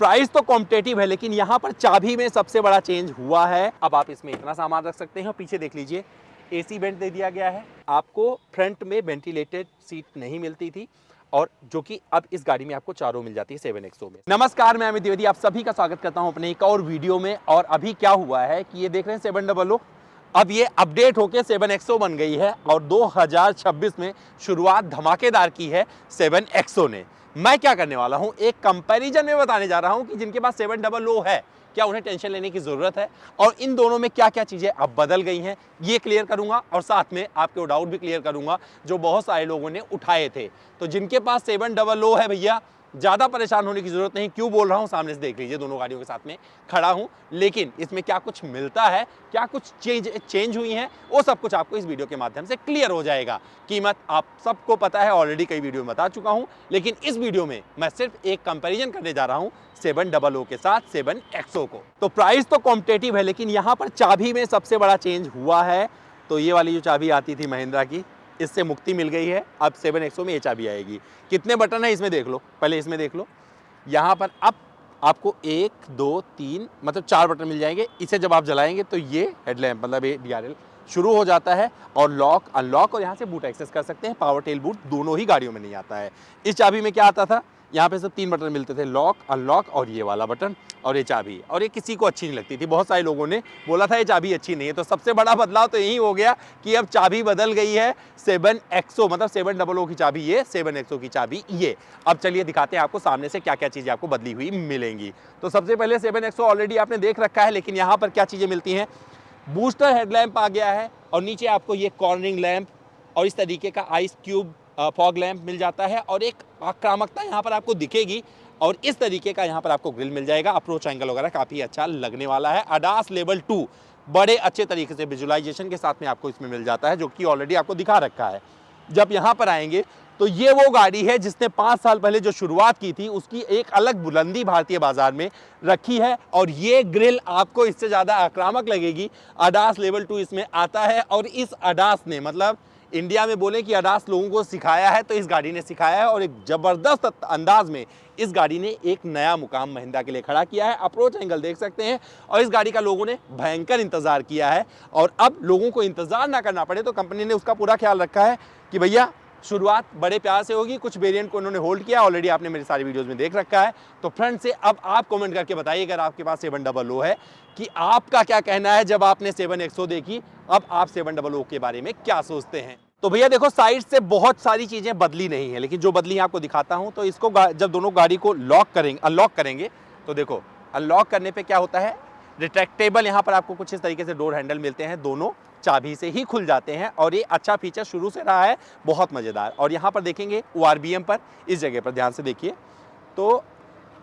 Price तो competitive है, लेकिन यहाँ पर चाबी में सबसे बड़ा चेंज हुआ है। अब आप इसमें इतना सामान रख सकते हैं। और पीछे देख लीजिए, एसी वेंट दे दिया गया है। आपको फ्रंट में वेंटिलेटेड सीट नहीं मिलती थी, और जो कि अब इस गाड़ी में आपको चारों मिल जाती है 7XO में। नमस्कार, मैं अमित द्विवेदी, आप सभी का स्वागत करता हूं अपने एक और वीडियो में। और अभी क्या हुआ है कि ये देख रहे हैं 700, अब ये अपडेट होके 7XO बन गई है। और 2026 में शुरुआत धमाकेदार की है 7XO ने। मैं क्या करने वाला हूं, एक कंपैरिजन में बताने जा रहा हूं कि जिनके पास 700 है, क्या उन्हें टेंशन लेने की जरूरत है, और इन दोनों में क्या क्या चीजें अब बदल गई हैं, ये क्लियर करूंगा। और साथ में आपके डाउट भी क्लियर करूंगा जो बहुत सारे लोगों ने उठाए थे। तो जिनके पास 700 है भैया, ज्यादा परेशान होने की जरूरत नहीं। क्यों बोल रहा हूं, सामने से देख लीजिए, दोनों गाड़ियों के साथ में खड़ा हूं। लेकिन इसमें क्या कुछ मिलता है, क्या कुछ चेंज हुई है, वो सब कुछ आपको इस वीडियो के माध्यम से क्लियर हो जाएगा। कीमत आप सबको पता है, ऑलरेडी कई वीडियो में बता चुका हूं। लेकिन इस वीडियो में मैं सिर्फ एक कंपैरिजन करने जा रहा हूं 700 के साथ 7XO को। तो प्राइस तो कॉम्पिटेटिव है, लेकिन यहां पर चाबी में सबसे बड़ा चेंज हुआ है। तो ये वाली जो चाबी आती थी महिंद्रा की, इससे मुक्ति मिल गई है। अब 7XO में ये चाबी आएगी। कितने बटन है इसमें देख लो, पहले इसमें देख लो। यहाँ पर अब आपको 1 2 3 मतलब 4 बटन मिल जाएंगे। इसे जब आप जलाएंगे तो ये हेडलैम्प मतलब ये DRL शुरू हो जाता है, और लॉक अनलॉक, और यहाँ से बूट एक्सेस कर सकते हैं। पावर टेल बूट दोनों ही गाड़ियों में नहीं आता है। इस चाबी में क्या आता था, यहाँ पे सब 3 बटन मिलते थे, लॉक अनलॉक और ये वाला बटन और ये चाबी। और ये किसी को अच्छी नहीं लगती थी, बहुत सारे लोगों ने बोला था ये चाबी अच्छी नहीं है। तो सबसे बड़ा बदलाव तो यही हो गया कि अब चाबी बदल गई है। 7XO मतलब 700 की चाबी ये, 7XO की चाबी ये। अब चलिए दिखाते हैं आपको सामने से क्या क्या चीजें आपको बदली हुई मिलेंगी। तो सबसे पहले 7XO ऑलरेडी आपने देख रखा है, लेकिन यहाँ पर क्या चीजें मिलती हैं। बूस्टर हेडलैम्प आ गया है, और नीचे आपको ये कॉर्नरिंग लैंप और इस तरीके का आइस क्यूब फॉग लैंप मिल जाता है। और एक आक्रामकता यहाँ पर आपको दिखेगी, और इस तरीके का यहाँ पर आपको ग्रिल मिल जाएगा। अप्रोच एंगल वगैरह काफ़ी अच्छा लगने वाला है। ADAS लेवल 2 बड़े अच्छे तरीके से विजुअलाइजेशन के साथ में आपको इसमें मिल जाता है, जो कि ऑलरेडी आपको दिखा रखा है। जब यहाँ पर आएंगे तो ये वो गाड़ी है जिसने 5 साल पहले जो शुरुआत की थी, उसकी एक अलग बुलंदी भारतीय बाजार में रखी है। और ये ग्रिल आपको इससे ज़्यादा आक्रामक लगेगी। ADAS लेवल 2 इसमें आता है, और इस ADAS ने मतलब इंडिया में बोले कि ADAS लोगों को सिखाया है, तो इस गाड़ी ने सिखाया है। और एक ज़बरदस्त अंदाज में इस गाड़ी ने एक नया मुकाम महिंद्रा के लिए खड़ा किया है। अप्रोच एंगल देख सकते हैं, और इस गाड़ी का लोगों ने भयंकर इंतजार किया है। और अब लोगों को इंतजार ना करना पड़े, तो कंपनी ने उसका पूरा ख्याल रखा है कि भैया शुरुआत बड़े प्यार से होगी। कुछ वेरिएंट को उन्होंने होल्ड किया, ऑलरेडी आपने मेरी सारी वीडियोस में देख रखा है। तो फ्रंट से अब आप कमेंट करके बताइए, अगर आपके पास 700 है, कि आपका क्या कहना है जब आपने 7XO देखी। अब आप 700 के बारे में क्या सोचते हैं। तो भैया देखो, साइड से बहुत सारी चीजें बदली नहीं है, लेकिन जो बदली आपको दिखाता हूं। तो इसको जब दोनों गाड़ी को अनलॉक करेंगे, तो देखो अनलॉक करने पे क्या होता है, रिट्रैक्टेबल यहाँ पर आपको कुछ इस तरीके से डोर हैंडल मिलते हैं, दोनों चाबी से ही खुल जाते हैं। और ये अच्छा फीचर शुरू से रहा है, बहुत मजेदार। और यहाँ पर देखेंगे ORBM पर, इस जगह पर ध्यान से देखिए, तो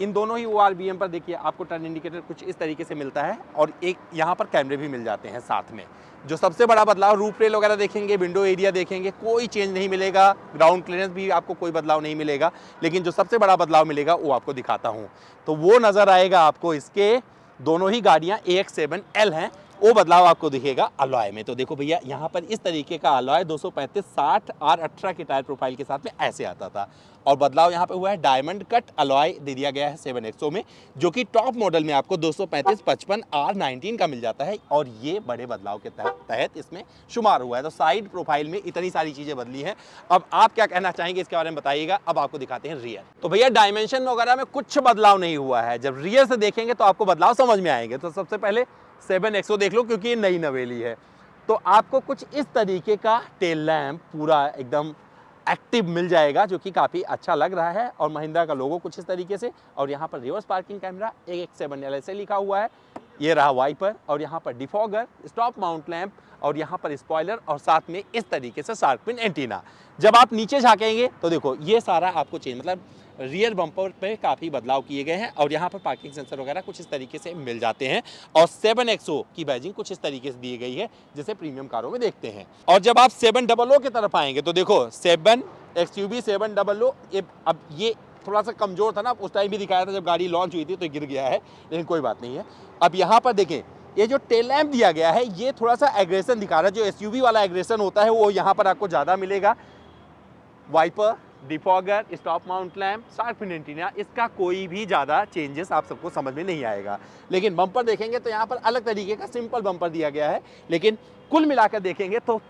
इन दोनों ही ORBM पर देखिए आपको टर्न इंडिकेटर कुछ इस तरीके से मिलता है, और एक यहाँ पर कैमरे भी मिल जाते हैं साथ में। जो सबसे बड़ा बदलाव, रूफ रेल वगैरह देखेंगे, विंडो एरिया देखेंगे, कोई चेंज नहीं मिलेगा। ग्राउंड क्लियरेंस भी आपको कोई बदलाव नहीं मिलेगा। लेकिन जो सबसे बड़ा बदलाव मिलेगा वो आपको दिखाता हूँ। तो वो नजर आएगा आपको, इसके दोनों ही गाड़ियाँ AX7L हैं, वो बदलाव आपको दिखेगा अलॉय में। तो देखो भैया, यहाँ पर इस तरीके का अलॉय 235/60 R18 के टायर प्रोफाइल के साथ में ऐसे आता था। और बदलाव यहाँ पे हुआ है, डायमंड कट अलॉय दे दिया गया है 7XO में, जो कि टॉप मॉडल में आपको 235/55 R19 का मिल जाता है। और ये बड़े बदलाव के तहत इसमें शुमार हुआ है। तो साइड प्रोफाइल में इतनी सारी चीजें बदली हैं। अब आप क्या कहना चाहेंगे इसके बारे में बताइएगा। अब आपको दिखाते हैं रियर। तो भैया डायमेंशन वगैरह में कुछ बदलाव नहीं हुआ है। जब रियर से देखेंगे तो आपको बदलाव समझ में आएंगे। तो सबसे पहले 7XO देख लो, क्योंकि ये नई नवेली है। तो आपको कुछ इस तरीके का टेल लैंप पूरा एकदम एक्टिव मिल जाएगा, जो कि काफ़ी अच्छा लग रहा है। और महिंद्रा का लोगो कुछ इस तरीके से, और यहाँ पर रिवर्स पार्किंग कैमरा AX7L ऐसे लिखा हुआ है। ये रहा वाइपर, और यहाँ पर डिफॉगर, स्टॉप माउंट लैंप, और यहाँ पर स्पॉइलर, और साथ में इस तरीके से शार्क पिन एंटीना। जब आप नीचे झांकेंगे तो देखो ये सारा आपको चेंज, मतलब रियर बम्पर पे काफ़ी बदलाव किए गए हैं। और यहाँ पर पार्किंग सेंसर वगैरह कुछ इस तरीके से मिल जाते हैं। और 7XO की बैजिंग कुछ इस तरीके से दी गई है, जैसे प्रीमियम कारों में देखते हैं। और जब आप 700 की तरफ आएंगे तो देखो 7XUV 700, अब ये थोड़ा सा कमजोर था ना, उस टाइम भी दिखाया था जब गाड़ी लॉन्च हुई थी, तो गिर गया है, लेकिन कोई बात नहीं है। अब यहाँ पर देखें, ये जो टेल लैंप दिया गया है, ये थोड़ा सा एग्रेशन दिखा रहा है। जो SUV वाला एग्रेशन होता है वो यहाँ पर आपको ज़्यादा मिलेगा। Wiper defogger, stop mount lamp, shark fin antenna, इसका कोई भी ज़्यादा चेंजेस आप सबको समझ में नहीं आएगा। लेकिन बम्पर देखेंगे तो यहाँ पर अलग तरीके का सिंपल बम्पर दिया गया है। लेकिन कुल मिलाकर देखेंगे तो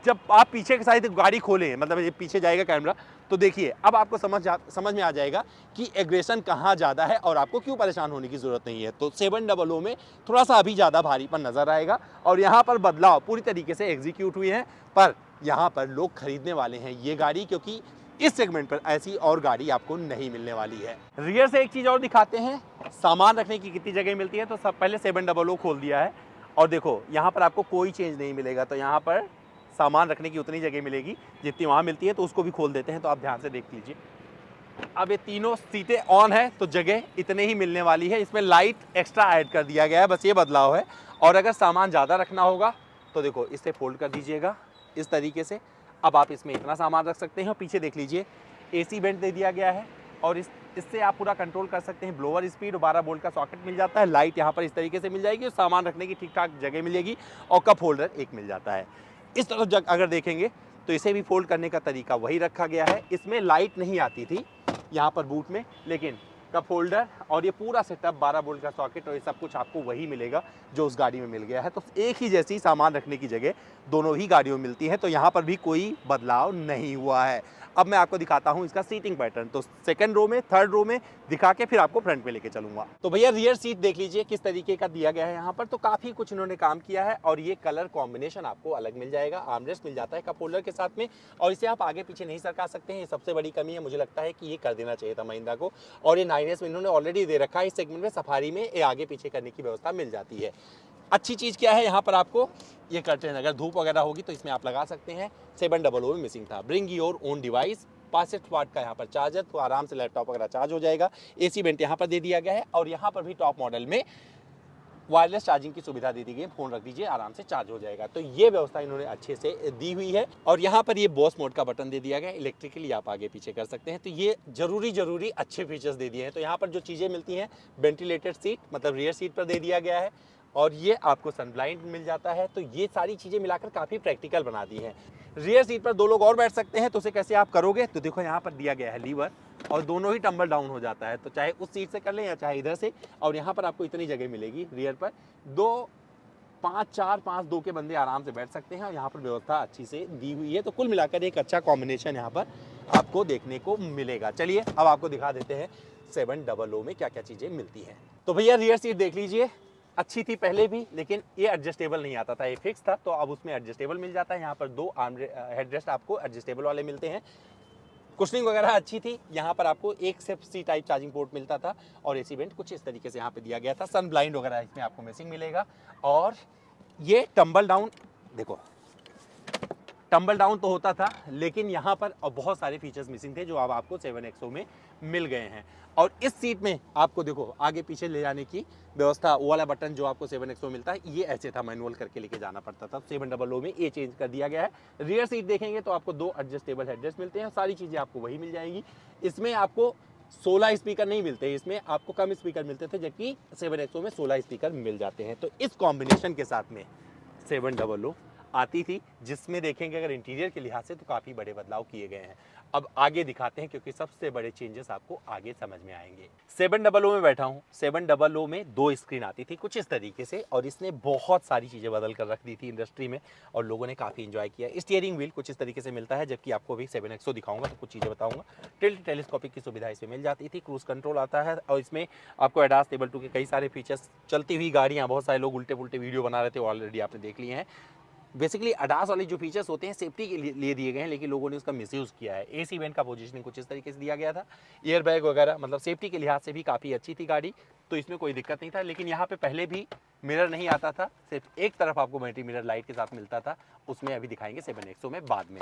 जब आप पीछे के साइड गाड़ी खोलें, मतलब ये पीछे जाएगा कैमरा, तो देखिए अब आपको समझ में आ जाएगा कि एग्रेशन कहाँ ज़्यादा है और आपको क्यों परेशान होने की ज़रूरत नहीं है। तो 700 में थोड़ा सा अभी ज़्यादा भारीपन नज़र आएगा और यहाँ पर बदलाव पूरी तरीके से एग्जीक्यूट हुए हैं, पर यहाँ पर लोग खरीदने वाले हैं ये गाड़ी, क्योंकि इस सेगमेंट पर ऐसी और गाड़ी आपको नहीं मिलने वाली है। रियर से एक चीज़ और दिखाते हैं, सामान रखने की कितनी जगह मिलती है। तो सब पहले 700 खोल दिया है और देखो यहाँ पर आपको कोई चेंज नहीं मिलेगा। तो यहाँ पर सामान रखने की उतनी जगह मिलेगी जितनी वहाँ मिलती है। तो उसको भी खोल देते हैं, तो आप ध्यान से देख लीजिए। अब ये तीनों सीटें ऑन है तो जगह इतने ही मिलने वाली है। इसमें लाइट एक्स्ट्रा ऐड कर दिया गया है, बस ये बदलाव है। और अगर सामान ज़्यादा रखना होगा तो देखो इसे फोल्ड कर दीजिएगा इस तरीके से। अब आप इसमें इतना सामान रख सकते हैं। और पीछे देख लीजिए AC वेंट दे दिया गया है और इससे आप पूरा कंट्रोल कर सकते हैं। ब्लोअर स्पीड, 12 वोल्ट का सॉकेट मिल जाता है। लाइट यहाँ पर इस तरीके से मिल जाएगी और सामान रखने की ठीक ठाक जगह मिलेगी और कप होल्डर एक मिल जाता है। इस तरफ अगर देखेंगे तो इसे भी फोल्ड करने का तरीका वही रखा गया है। इसमें लाइट नहीं आती थी यहाँ पर बूट में, लेकिन कप होल्डर और ये पूरा सेटअप, 12 वोल्ट का सॉकेट और ये सब कुछ आपको वही मिलेगा जो उस गाड़ी में मिल गया है। तो एक ही जैसी सामान रखने की जगह दोनों ही गाड़ियों में मिलती है। तो यहाँ पर भी कोई बदलाव नहीं हुआ है। अब मैं आपको दिखाता हूँ इसका सीटिंग पैटर्न। तो सेकंड रो में, थर्ड रो में दिखा के फिर आपको फ्रंट में लेके चलूंगा। तो भैया रियर सीट देख लीजिए किस तरीके का दिया गया है यहाँ पर। तो काफी कुछ इन्होंने काम किया है और ये कलर कॉम्बिनेशन आपको अलग मिल जाएगा। आर्मरेस्ट मिल जाता है कप होल्डर के साथ में और इसे आप आगे पीछे नहीं सरका सकते हैं। ये सबसे बड़ी कमी है, मुझे लगता है कि ये कर देना चाहिए था महिंद्रा को। और ये 9S में इन्होंने ऑलरेडी दे रखा है। इस सेगमेंट में सफारी में ये आगे पीछे करने की व्यवस्था मिल जाती है। अच्छी चीज़ क्या है, यहाँ पर आपको ये कर्टेन, अगर धूप वगैरह होगी तो इसमें आप लगा सकते हैं। 700 में मिसिंग था। ब्रिंग योर ओन डिवाइस, 65 वाट का यहाँ पर चार्जर, तो आराम से लैपटॉप वगैरह चार्ज हो जाएगा। AC वेंट यहाँ पर दे दिया गया है और यहाँ पर भी टॉप मॉडल में वायरलेस चार्जिंग की सुविधा दे दी गई। फोन रख दीजिए, आराम से चार्ज हो जाएगा। तो ये व्यवस्था इन्होंने अच्छे से दी हुई है। और यहाँ पर ये बॉस मोड का बटन दे दिया गया है, इलेक्ट्रिकली आप आगे पीछे कर सकते हैं। तो ये जरूरी अच्छे फीचर्स दे दिए हैं। तो यहाँ पर जो चीज़ें मिलती हैं, वेंटिलेटेड सीट मतलब रियर सीट पर दे दिया गया है और ये आपको सनब्लाइंड मिल जाता है। तो ये सारी चीज़ें मिलाकर काफ़ी प्रैक्टिकल बना दी हैं। रियर सीट पर 2 लोग और बैठ सकते हैं। तो उसे कैसे आप करोगे, तो देखो यहाँ पर दिया गया है लीवर और दोनों ही टम्बल डाउन हो जाता है। तो चाहे उस सीट से कर लें या चाहे इधर से। और यहाँ पर आपको इतनी जगह मिलेगी रियर पर, 5-4-5-2 के बंदे आराम से बैठ सकते हैं और यहाँ पर व्यवस्था अच्छी से दी हुई है। तो कुल मिलाकर एक अच्छा कॉम्बिनेशन यहाँ पर आपको देखने को मिलेगा। चलिए अब आपको दिखा देते हैं 700 में क्या क्या चीज़ें मिलती हैं। तो भैया रियर सीट देख लीजिए, अच्छी थी पहले भी, लेकिन ये एडजस्टेबल नहीं आता था, ये फिक्स था। तो अब उसमें एडजस्टेबल मिल जाता है। यहाँ पर 2 आर्म हेडरेस्ट आपको एडजस्टेबल वाले मिलते हैं। कुशनिंग वगैरह अच्छी थी। यहाँ पर आपको एक सिर्फ C टाइप चार्जिंग पोर्ट मिलता था और AC वेंट कुछ इस तरीके से यहाँ पे दिया गया था। सन ब्लाइंड वगैरह इसमें आपको मिसिंग मिलेगा। और ये टम्बल डाउन, देखो टम्बल डाउन तो होता था, लेकिन यहाँ पर बहुत सारे फीचर्स मिसिंग थे जो अब आपको 7XO में मिल गए हैं। और इस सीट में आपको देखो आगे पीछे ले जाने की व्यवस्था, वो वाला बटन जो आपको 7XO मिलता है ये ऐसे था, मैनुअल करके लेके जाना पड़ता था। 700 में ये चेंज कर दिया गया है। रियर सीट देखेंगे तो आपको 2 एडजस्टेबल हेडरेस्ट मिलते हैं। सारी चीज़ें आपको वही मिल जाएगी। इसमें आपको 16 स्पीकर नहीं मिलते, इसमें आपको कम स्पीकर मिलते थे, जबकि 7XO में 16 स्पीकर मिल जाते हैं। तो इस कॉम्बिनेशन के साथ में 700 आती थी, जिसमें देखेंगे अगर इंटीरियर के लिहाज से तो काफ़ी बड़े बदलाव किए गए हैं। अब आगे दिखाते हैं क्योंकि सबसे बड़े चेंजेस आपको आगे समझ में आएंगे। 700 में बैठा हूँ। 700 में 2 स्क्रीन आती थी कुछ इस तरीके से और इसने बहुत सारी चीज़ें बदल कर रख दी थी इंडस्ट्री में और लोगों ने काफ़ी इंजॉय किया। स्टीयरिंग व्हील कुछ इस तरीके से मिलता है, जबकि आपको अभी 7XO दिखाऊंगा तो कुछ चीज़ें बताऊंगा। टिल्ट टेलीस्कोपिक की सुविधा इसमें मिल जाती थी। क्रूज कंट्रोल आता है और इसमें आपको एडास टेबल 2 के कई सारे फीचर्स, चलती हुई गाड़ियाँ, बहुत सारे लोग उल्टे पुल्टे वीडियो बना रहे थे, ऑलरेडी आपने देख लिए हैं। बेसिकली अडास वाले जो फीचर्स होते हैं सेफ्टी के लिए दिए गए हैं, लेकिन लोगों ने उसका मिसयूज़ किया है। AC वेंट का पोजीशनिंग कुछ इस तरीके से दिया गया था। एयर बैग वगैरह मतलब सेफ्टी के लिहाज से भी काफ़ी अच्छी थी गाड़ी, तो इसमें कोई दिक्कत नहीं था। लेकिन यहाँ पे पहले भी मिरर नहीं आता था, सिर्फ एक तरफ आपको मल्टी मिरर लाइट के साथ मिलता था। उसमें अभी दिखाएंगे 7XO में बाद में।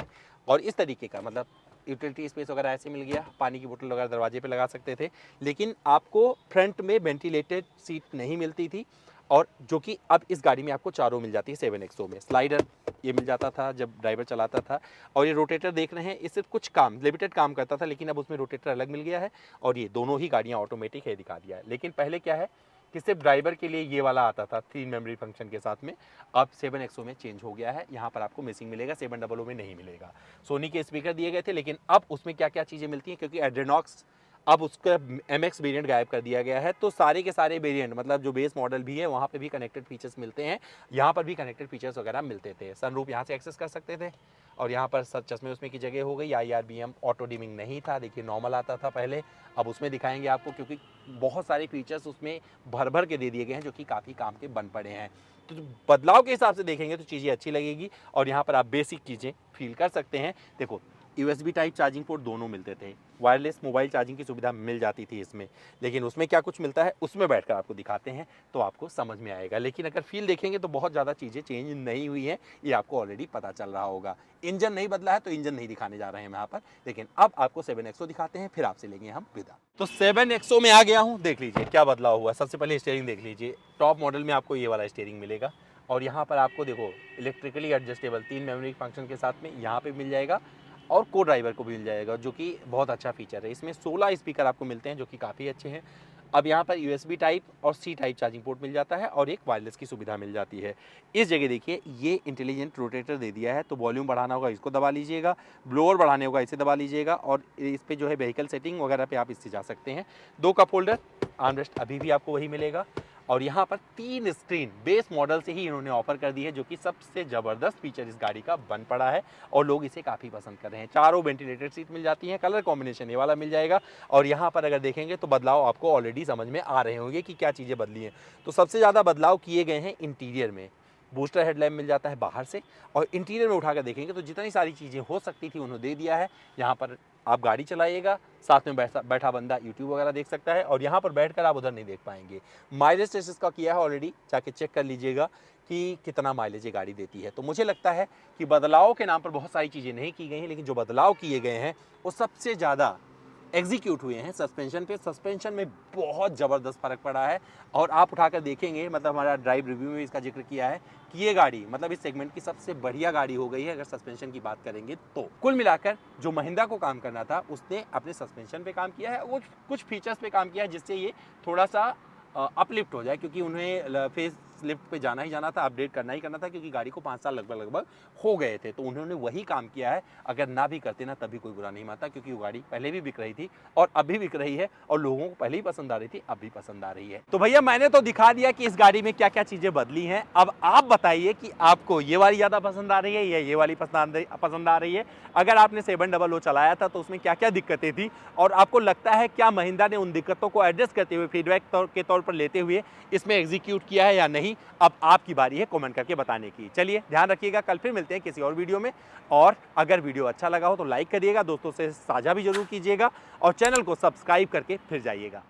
और इस तरीके का मतलब यूटिलिटी स्पेस वगैरह ऐसे मिल गया, पानी की बोतल वगैरह दरवाजे पे लगा सकते थे। लेकिन आपको फ्रंट में वेंटिलेटेड सीट नहीं मिलती थी और जो कि अब इस गाड़ी में आपको चारों मिल जाती है 7XO में। स्लाइडर ये मिल जाता था जब ड्राइवर चलाता था और ये रोटेटर देख रहे हैं, इससे कुछ काम लिमिटेड काम करता था, लेकिन अब उसमें रोटेटर अलग मिल गया है और ये दोनों ही गाड़ियाँ ऑटोमेटिक है दिखा दिया है। लेकिन पहले क्या है कि सिर्फ ड्राइवर के लिए ये वाला आता था 3 मेमोरी फंक्शन के साथ में, अब 7XO में चेंज हो गया है। यहाँ पर आपको मिसिंग मिलेगा, 700 में नहीं मिलेगा। सोनी के स्पीकर दिए गए थे, लेकिन अब उसमें क्या क्या चीज़ें मिलती हैं, क्योंकि एड्रेनॉक्स अब उसका MX वेरिएंट गायब कर दिया गया है, तो सारे के सारे वेरिएंट मतलब जो बेस मॉडल भी है वहाँ पे भी कनेक्टेड फीचर्स मिलते हैं। यहाँ पर भी कनेक्टेड फीचर्स वगैरह मिलते थे। सनरूफ यहाँ से एक्सेस कर सकते थे, और यहाँ पर सर चश्मे उसमें की जगह हो गई। IRBM ऑटो डिमिंग नहीं था, देखिए नॉर्मल आता था पहले, अब उसमें दिखाएंगे आपको, क्योंकि बहुत सारे फीचर्स उसमें भर भर के दे दिए गए हैं जो कि काफ़ी काम के बन पड़े हैं। तो बदलाव के हिसाब से देखेंगे तो चीज़ें अच्छी लगेगी, और यहाँ पर आप बेसिक चीज़ें फील कर सकते हैं। देखो USB टाइप चार्जिंग पोर्ट दोनों मिलते थे, वायरलेस मोबाइल चार्जिंग की सुविधा मिल जाती थी इसमें, लेकिन उसमें क्या कुछ मिलता है उसमें बैठकर आपको दिखाते हैं तो आपको समझ में आएगा। लेकिन अगर फील देखेंगे तो बहुत ज़्यादा चीज़ें चेंज नहीं हुई हैं, ये आपको ऑलरेडी पता चल रहा होगा। इंजन नहीं बदला है तो इंजन नहीं दिखाने जा रहे हैं हम यहाँ पर, लेकिन अब आपको 7XO दिखाते हैं, फिर आपसे लेंगे हम विदा। तो 7XO में आ गया हूँ, देख लीजिए क्या बदलाव हुआ। सबसे पहले स्टीयरिंग देख लीजिए, टॉप मॉडल में आपको ये वाला स्टीयरिंग मिलेगा, और यहाँ पर आपको देखो इलेक्ट्रिकली एडजस्टेबल 3 मेमोरी फंक्शन के साथ में यहाँ पे मिल जाएगा, और को ड्राइवर को भी मिल जाएगा, जो कि बहुत अच्छा फीचर है। इसमें 16 स्पीकर आपको मिलते हैं जो कि काफ़ी अच्छे हैं। अब यहाँ पर USB टाइप और C टाइप चार्जिंग पोर्ट मिल जाता है, और एक वायरलेस की सुविधा मिल जाती है। इस जगह देखिए ये इंटेलिजेंट रोटेटर दे दिया है, तो वॉल्यूम बढ़ाना होगा इसको दबा लीजिएगा, ब्लोअर बढ़ाने होगा इसे दबा लीजिएगा, और इस पर जो है व्हीकल सेटिंग वगैरह पे आप इससे जा सकते हैं। 2 कप होल्डर, आर्मरेस्ट अभी भी आपको वही मिलेगा, और यहाँ पर 3 स्क्रीन बेस मॉडल से ही इन्होंने ऑफर कर दी है, जो कि सबसे ज़बरदस्त फीचर इस गाड़ी का बन पड़ा है, और लोग इसे काफ़ी पसंद कर रहे हैं। चारों वेंटिलेटेड सीट मिल जाती हैं, कलर कॉम्बिनेशन ये वाला मिल जाएगा, और यहाँ पर अगर देखेंगे तो बदलाव आपको ऑलरेडी समझ में आ रहे होंगे कि क्या चीज़ें बदली हैं। तो सबसे ज़्यादा बदलाव किए गए हैं इंटीरियर में, बूस्टर हेडलैम्प मिल जाता है बाहर से, और इंटीरियर में उठाकर देखेंगे तो जितनी सारी चीज़ें हो सकती थी उन्होंने दे दिया है। यहाँ पर आप गाड़ी चलाइएगा, साथ में बैठा बंदा यूट्यूब वगैरह देख सकता है, और यहाँ पर बैठकर आप उधर नहीं देख पाएंगे। माइलेज टेस्ट इसका किया है ऑलरेडी, जाके चेक कर लीजिएगा कि कितना माइलेज ये गाड़ी देती है। तो मुझे लगता है कि बदलाव के नाम पर बहुत सारी चीज़ें नहीं की गई हैं, लेकिन जो बदलाव किए गए हैं वो सबसे ज़्यादा एग्जीक्यूट हुए हैं सस्पेंशन पे। सस्पेंशन में बहुत ज़बरदस्त फ़र्क पड़ा है, और आप उठाकर देखेंगे, मतलब हमारा ड्राइव रिव्यू में इसका जिक्र किया है कि ये गाड़ी मतलब इस सेगमेंट की सबसे बढ़िया गाड़ी हो गई है अगर सस्पेंशन की बात करेंगे तो। कुल मिलाकर जो महिंद्रा को काम करना था उसने अपने सस्पेंशन पे काम किया है, और कुछ फीचर्स पे काम किया है जिससे ये थोड़ा सा अपलिफ्ट हो जाए, क्योंकि उन्हें फेस लिफ्ट पे जाना ही जाना था, अपडेट करना ही करना था, क्योंकि गाड़ी को 5 साल लगभग हो गए थे, तो उन्होंने वही काम किया है। अगर ना भी करते ना तभी कोई बुरा नहीं मानता, क्योंकि वो गाड़ी पहले भी बिक रही थी और अभी बिक रही है, और लोगों को पहले ही पसंद आ रही थी, अब भी पसंद आ रही है। तो भैया मैंने तो दिखा दिया कि इस गाड़ी में क्या क्या चीज़ें बदली हैं। अब आप बताइए कि आपको ये वाली ज़्यादा पसंद आ रही है या ये वाली पसंद आ रही है। अगर आपने 700 चलाया था तो उसमें क्या क्या दिक्कतें थी, और आपको लगता है क्या महिंद्रा ने उन दिक्कतों को एड्रेस करते हुए फीडबैक के तौर पर लेते हुए इसमें एग्जीक्यूट किया है या नहीं। अब आपकी बारी है कमेंट करके बताने की। चलिए ध्यान रखिएगा, कल फिर मिलते हैं किसी और वीडियो में, और अगर वीडियो अच्छा लगा हो तो लाइक करिएगा, दोस्तों से साझा भी जरूर कीजिएगा, और चैनल को सब्सक्राइब करके फिर जाइएगा।